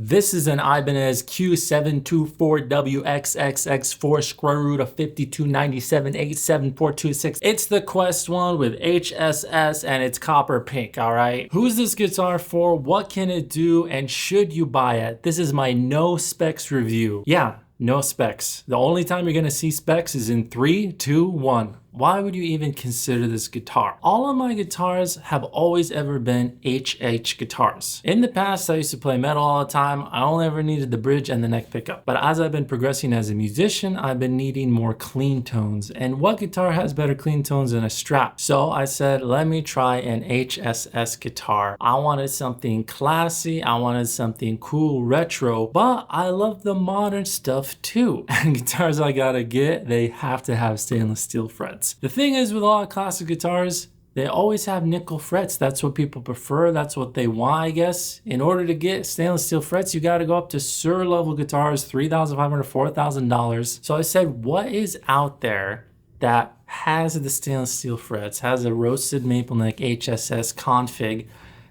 This is an Ibanez Q724W XXX4 square root of 5297874226. It's the Quest one with HSS and it's copper pink, all right? Who's this guitar for? What can it do? And should you buy it? This is my no specs review. Yeah, no specs. The only time you're gonna see specs is in 3, 2, 1. Why would you even consider this guitar? All of my guitars have always ever been HH guitars. In the past, I used to play metal all the time. I only ever needed the bridge and the neck pickup. But as I've been progressing as a musician, I've been needing more clean tones. And what guitar has better clean tones than a Strat? So I said, let me try an HSS guitar. I wanted something classy. I wanted something cool, retro, but I love the modern stuff too. And guitars I gotta get, they have to have stainless steel frets. The thing is with a lot of classic guitars, they always have nickel frets. That's what people prefer. That's what they want, I guess. In order to get stainless steel frets, you got to go up to Sur level guitars, $3,500, $4,000. So I said, what is out there that has the stainless steel frets, has a roasted maple neck HSS config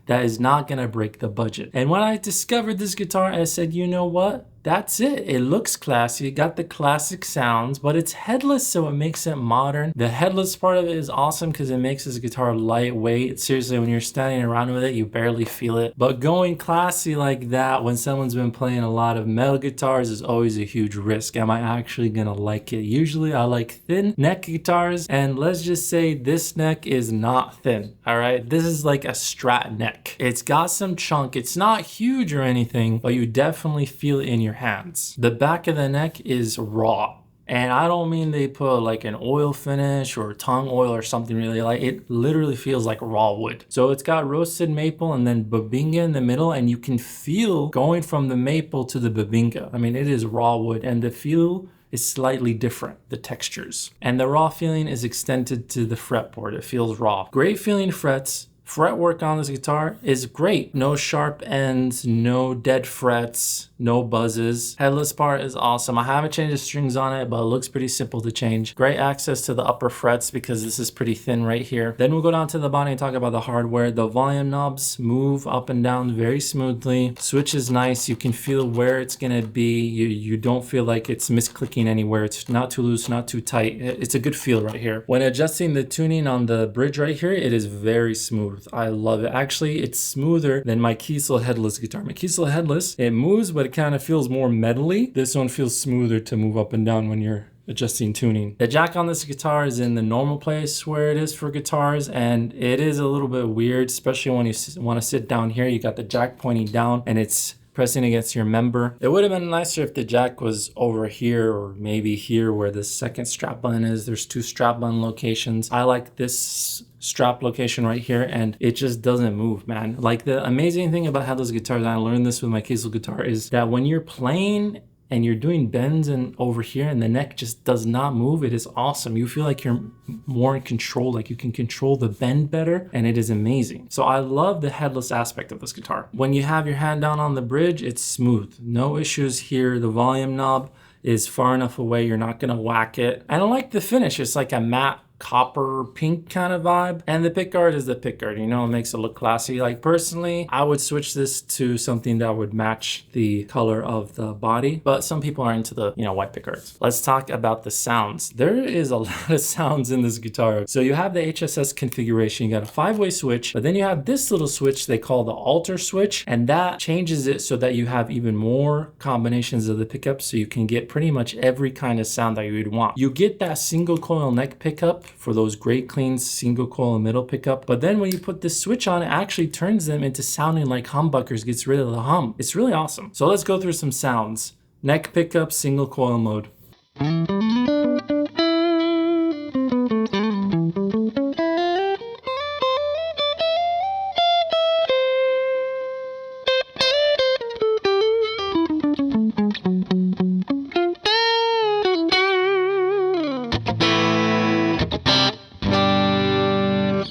that is not going to break the budget? And when I discovered this guitar, I said, you know what? That's it. It looks classy. It got the classic sounds, but it's headless, so it makes it modern. The headless part of it is awesome because it makes this guitar lightweight. Seriously, when you're standing around with it, you barely feel it. But going classy like that when someone's been playing a lot of metal guitars is always a huge risk. Am I actually gonna like it? Usually I like thin neck guitars, and let's just say this neck is not thin, all right? This is like a Strat neck. It's got some chunk. It's not huge or anything, but you definitely feel it in your hands. The back of the neck is raw. And I don't mean they put like an oil finish or tongue oil or something really light. It literally feels like raw wood. So it's got roasted maple and then babinga in the middle, and you can feel going from the maple to the babinga. I mean, it is raw wood, and the feel is slightly different, the textures. And the raw feeling is extended to the fretboard. It feels raw. Great feeling frets. Fretwork on this guitar is great. No sharp ends, no dead frets, no buzzes. Headless part is awesome. I haven't changed the strings on it, but it looks pretty simple to change. Great access to the upper frets because this is pretty thin right here. Then we'll go down to the body and talk about the hardware. The volume knobs move up and down very smoothly. Switch is nice. You can feel where it's gonna be. You don't feel like it's misclicking anywhere. It's not too loose, not too tight. It's a good feel right here. When adjusting the tuning on the bridge right here, it is very smooth. I love it. Actually, it's smoother than my Kiesel headless guitar. My Kiesel headless, it moves, but it kind of feels more metally. This one feels smoother to move up and down when you're adjusting tuning. The jack on this guitar is in the normal place where it is for guitars, and it is a little bit weird, especially when you want to sit down here. You got the jack pointing down and it's pressing against your member. It would have been nicer if the jack was over here or maybe here where the second strap button is. There's 2 strap button locations. I like this strap location right here, and it just doesn't move, man. Like, the amazing thing about headless guitars, and I learned this with my Kiesel guitar, is that when you're playing and you're doing bends and over here and the neck just does not move, it is awesome. You feel like you're more in control, like you can control the bend better, and it is amazing. So I love the headless aspect of this guitar. When you have your hand down on the bridge, it's smooth. No issues here. The volume knob is far enough away, you're not gonna whack it. And I like the finish. It's like a matte copper pink kind of vibe, and the pickguard is the pickguard, you know, it makes it look classy. Like, personally, I would switch this to something that would match the color of the body, but some people are into the, you know, white pickguards. Let's talk about the sounds. There is a lot of sounds in this guitar. So you have the HSS configuration, you got a 5-way switch, but then you have this little switch they call the alter switch, and that changes it so that you have even more combinations of the pickups, so you can get pretty much every kind of sound that you would want. You get that single coil neck pickup for those great clean single coil middle pickup, but then when you put this switch on, it actually turns them into sounding like humbuckers, gets rid of the hum. It's really awesome. So let's go through some sounds. Neck pickup, single coil mode.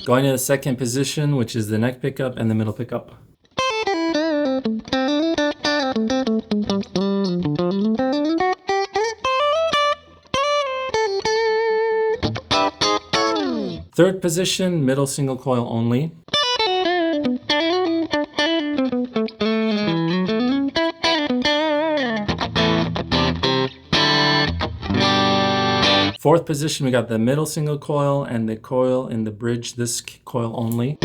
Going to the second position, which is the neck pickup and the middle pickup. Third position, middle single coil only. Fourth position, we got the middle single coil and the coil in the bridge, this coil only.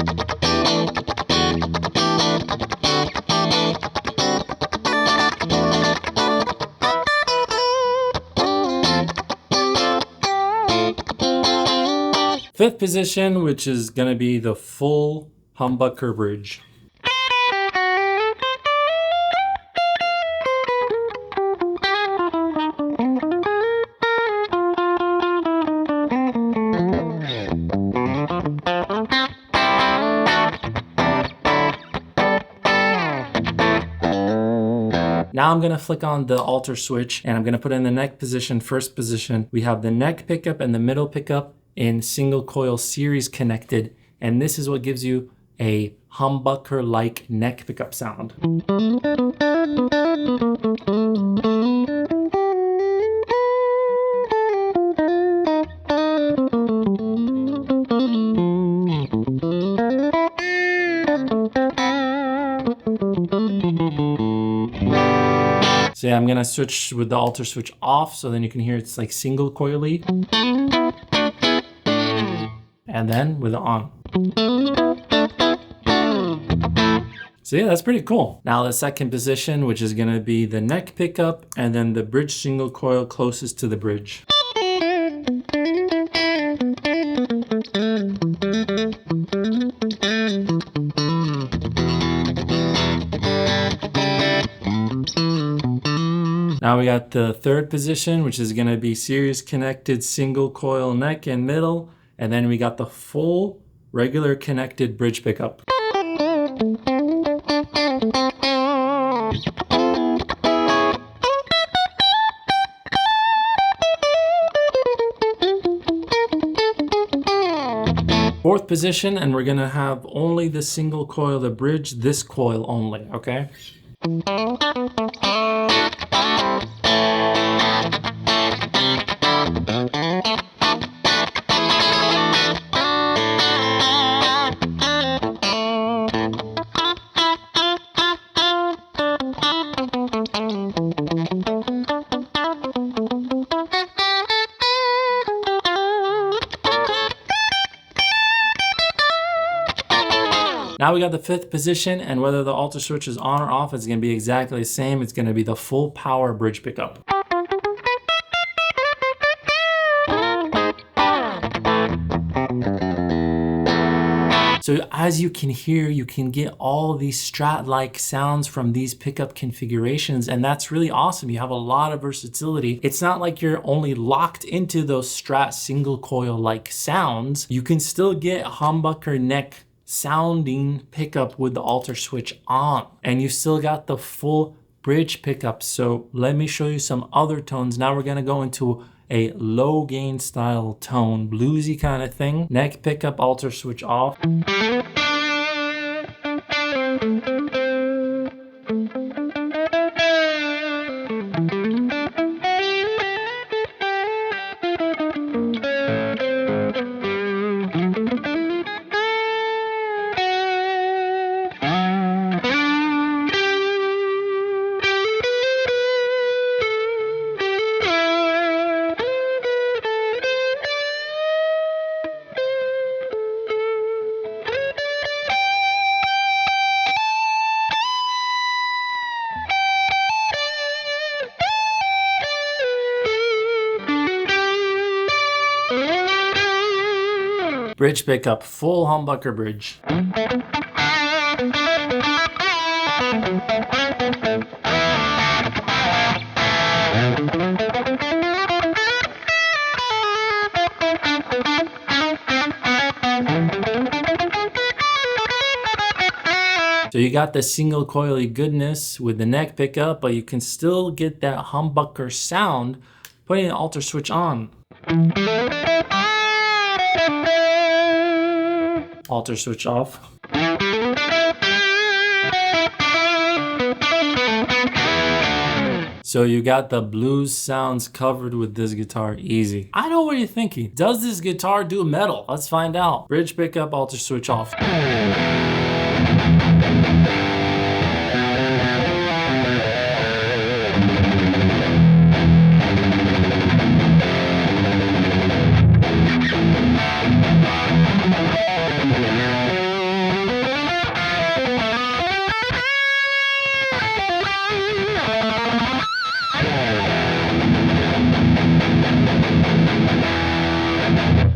Fifth position, which is gonna be the full humbucker bridge. Now I'm gonna flick on the alter switch and I'm gonna put in the neck position, first position. We have the neck pickup and the middle pickup in single coil series connected. And this is what gives you a humbucker-like neck pickup sound. So yeah, I'm gonna switch with the alter switch off so then you can hear it's like single coily. And then with it on. So yeah, that's pretty cool. Now the second position, which is gonna be the neck pickup and then the bridge single coil closest to the bridge. Now we got the third position, which is gonna be series connected single coil neck and middle. And then we got the full regular connected bridge pickup. Fourth position, and we're gonna have only the single coil, the bridge, this coil only, okay? Now we got the fifth position, and whether the alter switch is on or off, it's gonna be exactly the same. It's gonna be the full power bridge pickup. So as you can hear, you can get all these Strat-like sounds from these pickup configurations, and that's really awesome. You have a lot of versatility. It's not like you're only locked into those Strat single coil-like sounds. You can still get humbucker neck sounding pickup with the alter switch on, and you still got the full bridge pickup. So let me show you some other tones. Now we're gonna go into a low gain style tone, bluesy kind of thing. Neck pickup, alter switch off. Bridge pickup, full humbucker bridge. So you got the single coily goodness with the neck pickup, but you can still get that humbucker sound putting the alter switch on. Alter switch off. So you got the blues sounds covered with this guitar easy. I know what you're thinking. Does this guitar do metal? Let's find out. Bridge pickup, alter switch off.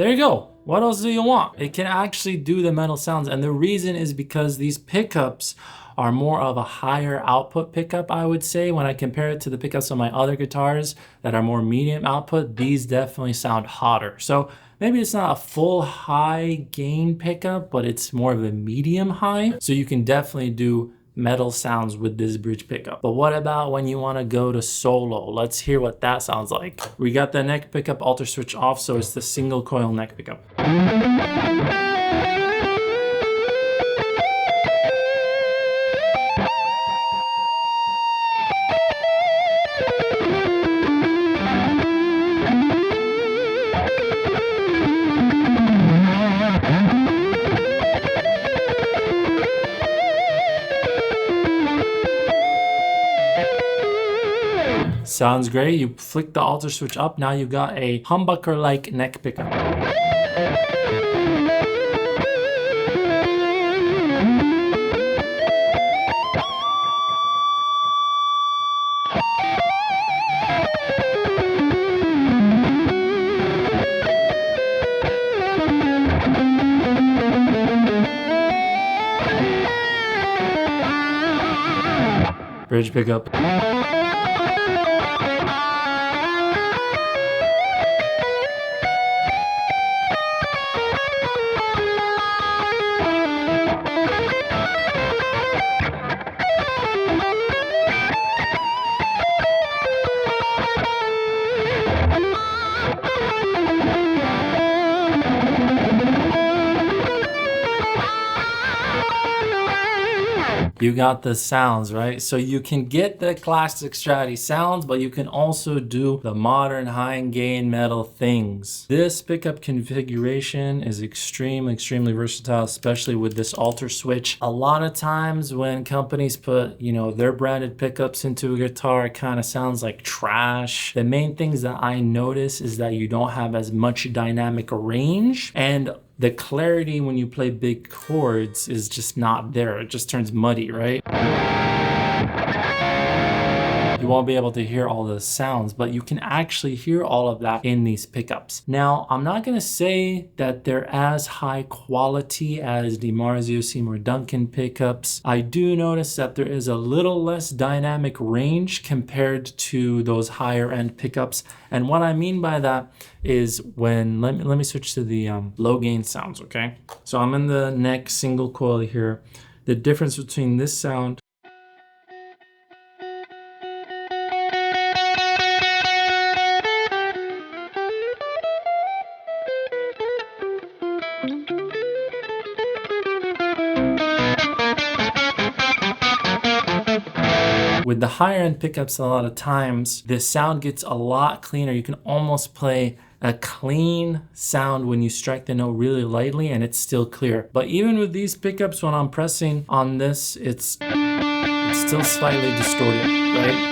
there you go. What else do you want? It can actually do the metal sounds, and the reason is because these pickups are more of a higher output pickup, I would say. When I compare it to the pickups on my other guitars that are more medium output, these definitely sound hotter. So maybe it's not a full high gain pickup, but it's more of a medium high. So you can definitely do metal sounds with this bridge pickup. But what about when you want to go to solo? Let's hear what that sounds like. We got the neck pickup alter switch off, so it's the single coil neck pickup. Sounds great. You flick the alter switch up. Now you got a humbucker-like neck pickup. Bridge pickup. You got the sounds, right? So you can get the classic Stratty sounds, but you can also do the modern high gain metal things. This pickup configuration is extremely versatile, especially with this alter switch. A lot of times when companies put, you know, their branded pickups into a guitar, it kind of sounds like trash. The main things that I notice is that you don't have as much dynamic range, and the clarity when you play big chords is just not there. It just turns muddy, right? You won't be able to hear all the sounds, but you can actually hear all of that in these pickups. Now, I'm not gonna say that they're as high quality as the DiMarzio Seymour Duncan pickups. I do notice that there is a little less dynamic range compared to those higher end pickups. And what I mean by that is when, let me switch to the low gain sounds, okay? So I'm in the neck single coil here. The difference between this sound with the higher end pickups, a lot of times the sound gets a lot cleaner. You can almost play a clean sound when you strike the note really lightly and it's still clear. But even with these pickups, when I'm pressing on this, it's still slightly distorted, right?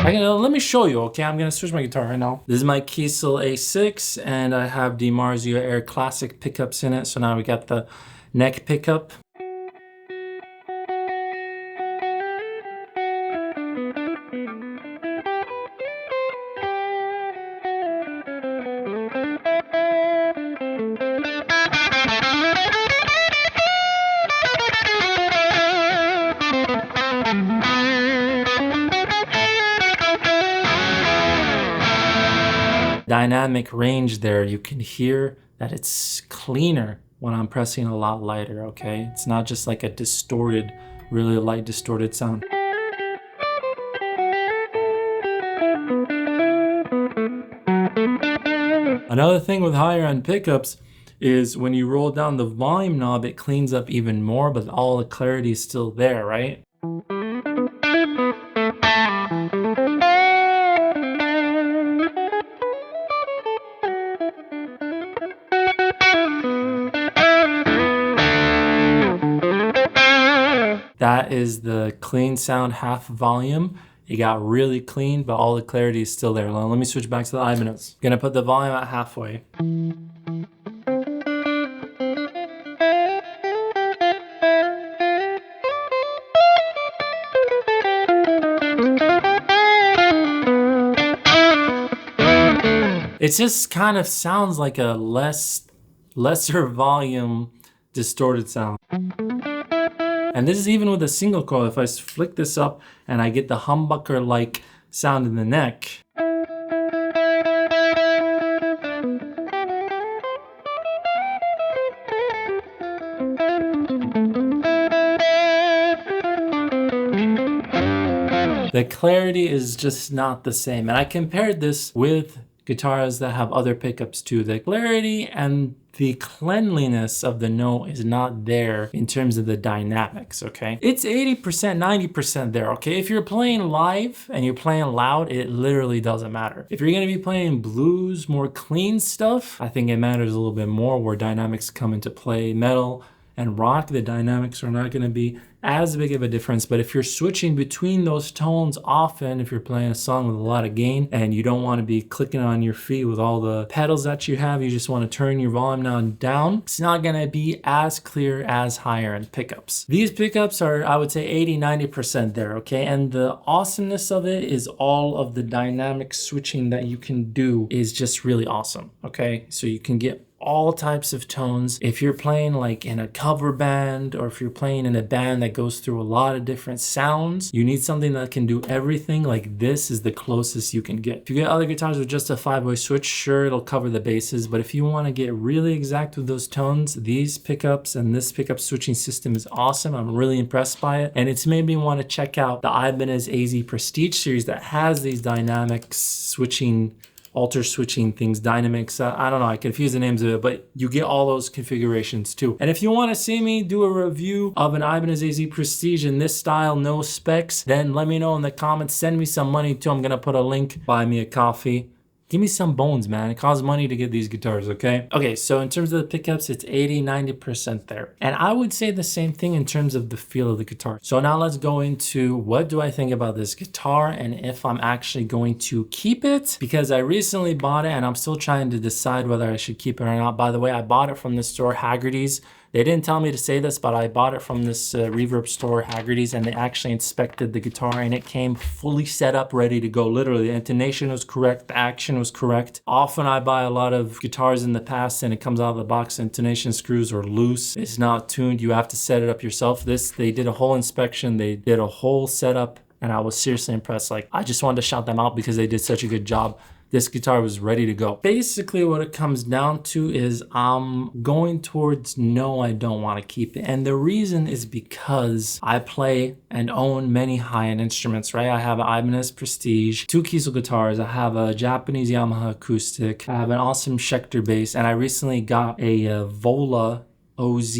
Let me show you, okay? I'm gonna switch my guitar right now. This is my Kiesel A6 and I have DiMarzio Air Classic pickups in it. So now we got the neck pickup. Dynamic range there, you can hear that it's cleaner when I'm pressing a lot lighter, okay? It's not just like a distorted, really light distorted sound. Another thing with higher end pickups is when you roll down the volume knob, it cleans up even more, but all the clarity is still there, right? That is the clean sound half volume. It got really clean, but all the clarity is still there. Now, let me switch back to the Ibanez. Gonna put the volume at halfway. It just kind of sounds like a lesser volume distorted sound. And this is even with a single coil. If I flick this up and I get the humbucker-like sound in the neck. The clarity is just not the same. And I compared this with guitars that have other pickups too. The clarity and the cleanliness of the note is not there in terms of the dynamics, okay? It's 80%, 90% there, okay? If you're playing live and you're playing loud, it literally doesn't matter. If you're gonna be playing blues, more clean stuff, I think it matters a little bit more where dynamics come into play. Metal and rock, the dynamics are not gonna be as big of a difference. But if you're switching between those tones often, if you're playing a song with a lot of gain and you don't want to be clicking on your feet with all the pedals that you have, you just want to turn your volume down, it's not going to be as clear as higher end pickups. These pickups are, I would say, 80-90% there, okay? And the awesomeness of it is all of the dynamic switching that you can do is just really awesome, okay? So you can get all types of tones. If you're playing like in a cover band, or if you're playing in a band that goes through a lot of different sounds, you need something that can do everything. Like this is the closest you can get. If you get other guitars with just a 5-way switch, sure, it'll cover the bases. But if you want to get really exact with those tones, these pickups and this pickup switching system is awesome. I'm really impressed by it. And it's made me want to check out the Ibanez AZ Prestige series that has these dynamic switching, alter switching things, dynamics. I don't know, I confuse the names of it, but you get all those configurations too. And if you want to see me do a review of an Ibanez AZ Prestige in this style, no specs, then let me know in the comments. Send me some money too. I'm gonna put a link. Buy me a coffee. Give me some bones, man. It costs money to get these guitars, okay? Okay, so in terms of the pickups, it's 80-90% there. And I would say the same thing in terms of the feel of the guitar. So now let's go into what do I think about this guitar and if I'm actually going to keep it, because I recently bought it and I'm still trying to decide whether I should keep it or not. By the way, I bought it from the store Haggerty's. They didn't tell me to say this, but I bought it from this reverb store, Haggerty's, and they actually inspected the guitar and it came fully set up, ready to go. Literally, the intonation was correct, the action was correct. Often I buy a lot of guitars in the past and it comes out of the box, the intonation screws are loose, it's not tuned, you have to set it up yourself. This, they did a whole inspection, they did a whole setup, and I was seriously impressed. Like, I just wanted to shout them out because they did such a good job. This guitar was ready to go. Basically what it comes down to is I'm going towards no, I don't want to keep it. And the reason is because I play and own many high-end instruments, right? I have an Ibanez Prestige, 2 Kiesel guitars, I have a Japanese Yamaha acoustic, I have an awesome Schecter bass, and I recently got a Vola OZ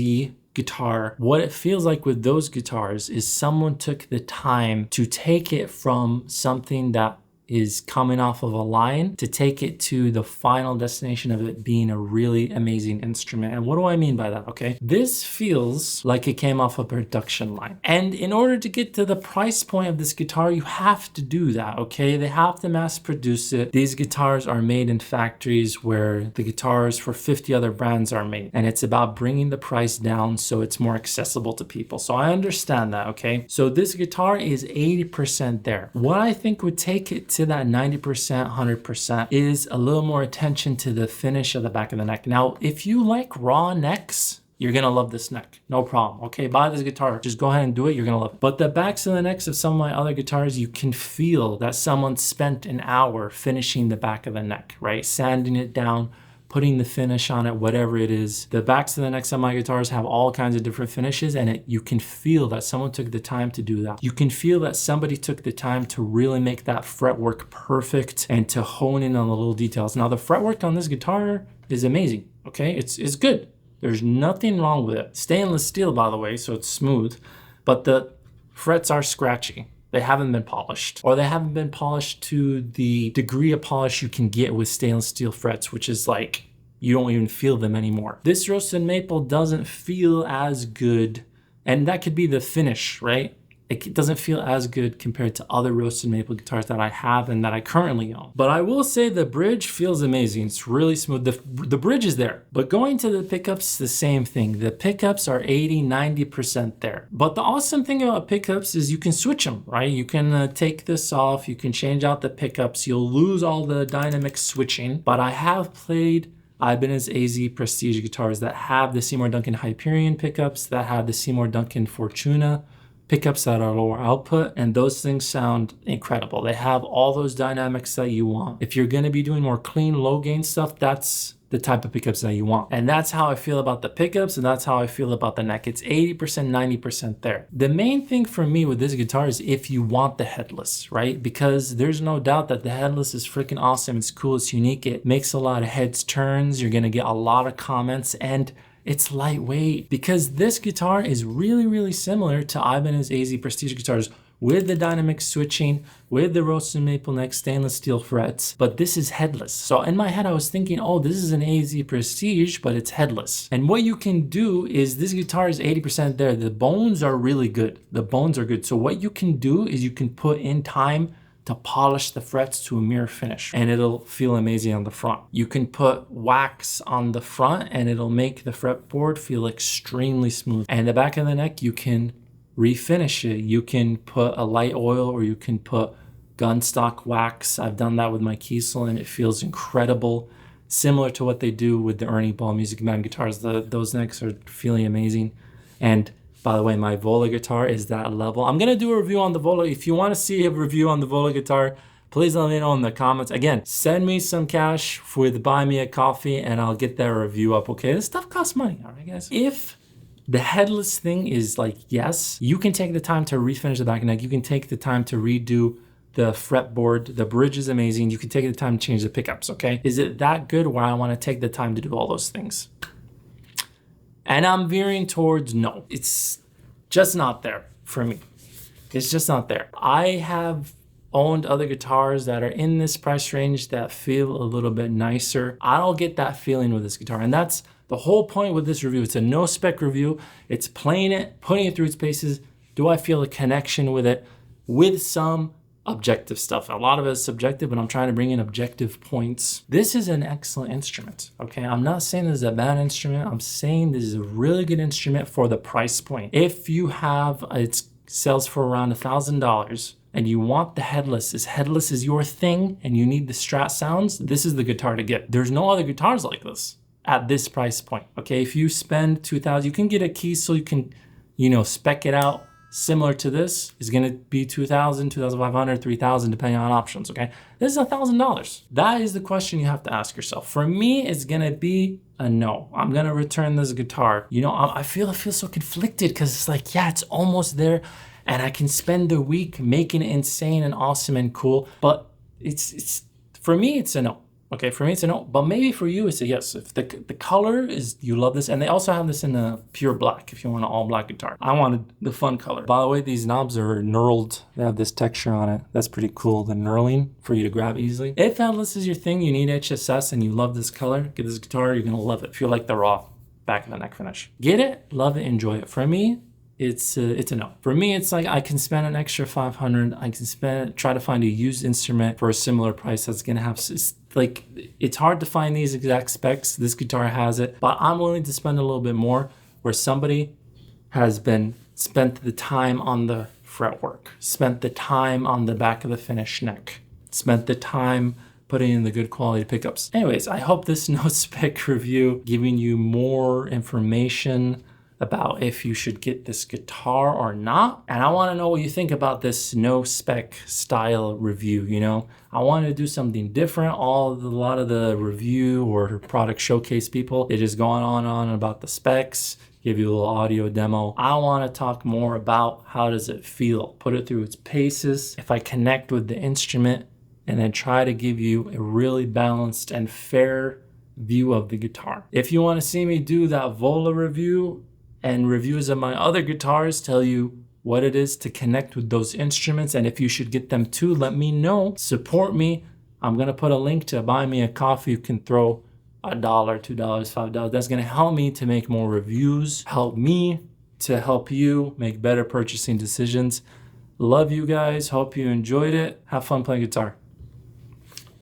guitar. What it feels like with those guitars is someone took the time to take it from something that is coming off of a line to take it to the final destination of it being a really amazing instrument. And what do I mean by that, okay? This feels like it came off a production line. And in order to get to the price point of this guitar, you have to do that, okay? They have to mass produce it. These guitars are made in factories where the guitars for 50 other brands are made. And it's about bringing the price down so it's more accessible to people. So I understand that, okay? So this guitar is 80% there. What I think would take it to that 90%, 100% is a little more attention to the finish of the back of the neck. Now, if you like raw necks, you're gonna love this neck, no problem. Okay, buy this guitar, just go ahead and do it, you're gonna love it. But the backs of the necks of some of my other guitars, you can feel that someone spent an hour finishing the back of the neck, right? Sanding it down, putting the finish on it, whatever it is. The backs of the necks of my guitars have all kinds of different finishes, and you can feel that someone took the time to do that. You can feel that somebody took the time to really make that fretwork perfect and to hone in on the little details. Now, the fretwork on this guitar is amazing, okay? It's good. There's nothing wrong with it. Stainless steel, by the way, so it's smooth, but the frets are scratchy. They haven't been polished, or they haven't been polished to the degree of polish you can get with stainless steel frets, which is like, you don't even feel them anymore. This roasted maple doesn't feel as good, and that could be the finish, right? it doesn't feel as good compared to other roasted maple guitars that I have and that I currently own. But I will say the bridge feels amazing. It's really smooth. The bridge is there. But going to the pickups, the same thing. The pickups are 80, 90% there. But the awesome thing about pickups is you can switch them, right? You can take this off. You can change out the pickups. You'll lose all the dynamic switching. But I have played Ibanez AZ Prestige guitars that have the Seymour Duncan Hyperion pickups, that have the Seymour Duncan Fortuna pickups that are lower output, and those things sound incredible. They have all those dynamics that you want. If you're gonna be doing more clean, low gain stuff, that's the type of pickups that you want. And that's how I feel about the pickups, and that's how I feel about the neck. It's 80%, 90% there. The main thing for me with this guitar is if you want the headless, right? Because there's no doubt that the headless is freaking awesome. It's cool, it's unique. It makes a lot of heads turns. You're gonna get a lot of comments, and it's lightweight because this guitar is really, really similar to Ibanez AZ Prestige guitars with the dynamic switching, with the roasted maple neck stainless steel frets, but this is headless. So in my head, I was thinking, oh, this is an AZ Prestige, but it's headless. And what you can do is this guitar is 80% there. The bones are really good. The bones are good. So what you can do is you can put in time to polish the frets to a mirror finish, and it'll feel amazing on the front. You can put wax on the front and it'll make the fretboard feel extremely smooth. And the back of the neck, you can refinish it. You can put a light oil or you can put gun stock wax. I've done that with my Kiesel and it feels incredible. Similar to what they do with the Ernie Ball Music Man guitars. Those necks are feeling amazing. And by the way, my Vola guitar is that level. I'm gonna do a review on the Vola. If you wanna see a review on the Vola guitar, please let me know in the comments. Again, send me some cash with buy me a coffee and I'll get that review up, okay? This stuff costs money, all right guys? If the headless thing is like, yes, you can take the time to refinish the back neck. You can take the time to redo the fretboard. The bridge is amazing. You can take the time to change the pickups, okay? Is it that good where I wanna take the time to do all those things? And I'm veering towards no. It's just not there for me. It's just not there. I have owned other guitars that are in this price range that feel a little bit nicer. I don't get that feeling with this guitar. And that's the whole point with this review. It's a no spec review. It's playing it, putting it through its paces. Do I feel a connection with it? With some objective stuff. A lot of it is subjective, but I'm trying to bring in objective points. This is an excellent instrument, okay? I'm not saying this is a bad instrument. I'm saying this is a really good instrument for the price point. If you have, it sells for around $1,000 and you want the headless, this headless is your thing and you need the Strat sounds, this is the guitar to get. There's no other guitars like this at this price point, okay? If you spend $2,000, you can get a Kiesel, you can, spec it out. Similar to this is gonna be $2,000, $2,500, $3,000, depending on options, okay? This is $1,000. That is the question you have to ask yourself. For me, it's gonna be a no. I'm gonna return this guitar. I feel so conflicted because it's like, yeah, it's almost there and I can spend the week making it insane and awesome and cool, but it's for me, it's a no. Okay, for me it's a no, but maybe for you it's a yes. If the color is, you love this, and they also have this in a pure black if you want an all black guitar. I wanted the fun color. By the way, these knobs are knurled. They have this texture on it. That's pretty cool, the knurling for you to grab easily. If headless is your thing, you need HSS and you love this color, get this guitar, you're gonna love it. Feel like the raw back of the neck finish. Get it, love it, enjoy it. For me, it's a no. For me, it's like I can spend an extra $500. I can try to find a used instrument for a similar price that's gonna have, it's hard to find these exact specs. This guitar has it, but I'm willing to spend a little bit more where somebody has spent the time on the fretwork, spent the time on the back of the finished neck, spent the time putting in the good quality pickups. Anyways, I hope this no spec review giving you more information about if you should get this guitar or not. And I wanna know what you think about this no spec style review, I wanted to do something different. A lot of the review or product showcase people, they just going on and on about the specs, give you a little audio demo. I wanna talk more about how does it feel, put it through its paces, if I connect with the instrument, and then try to give you a really balanced and fair view of the guitar. If you wanna see me do that Vola review, and reviews of my other guitars, tell you what it is to connect with those instruments, and if you should get them too, let me know. Support me. I'm gonna put a link to buy me a coffee. You can throw $1, $2, $5. That's gonna help me to make more reviews, help me to help you make better purchasing decisions. Love you guys. Hope you enjoyed it. Have fun playing guitar.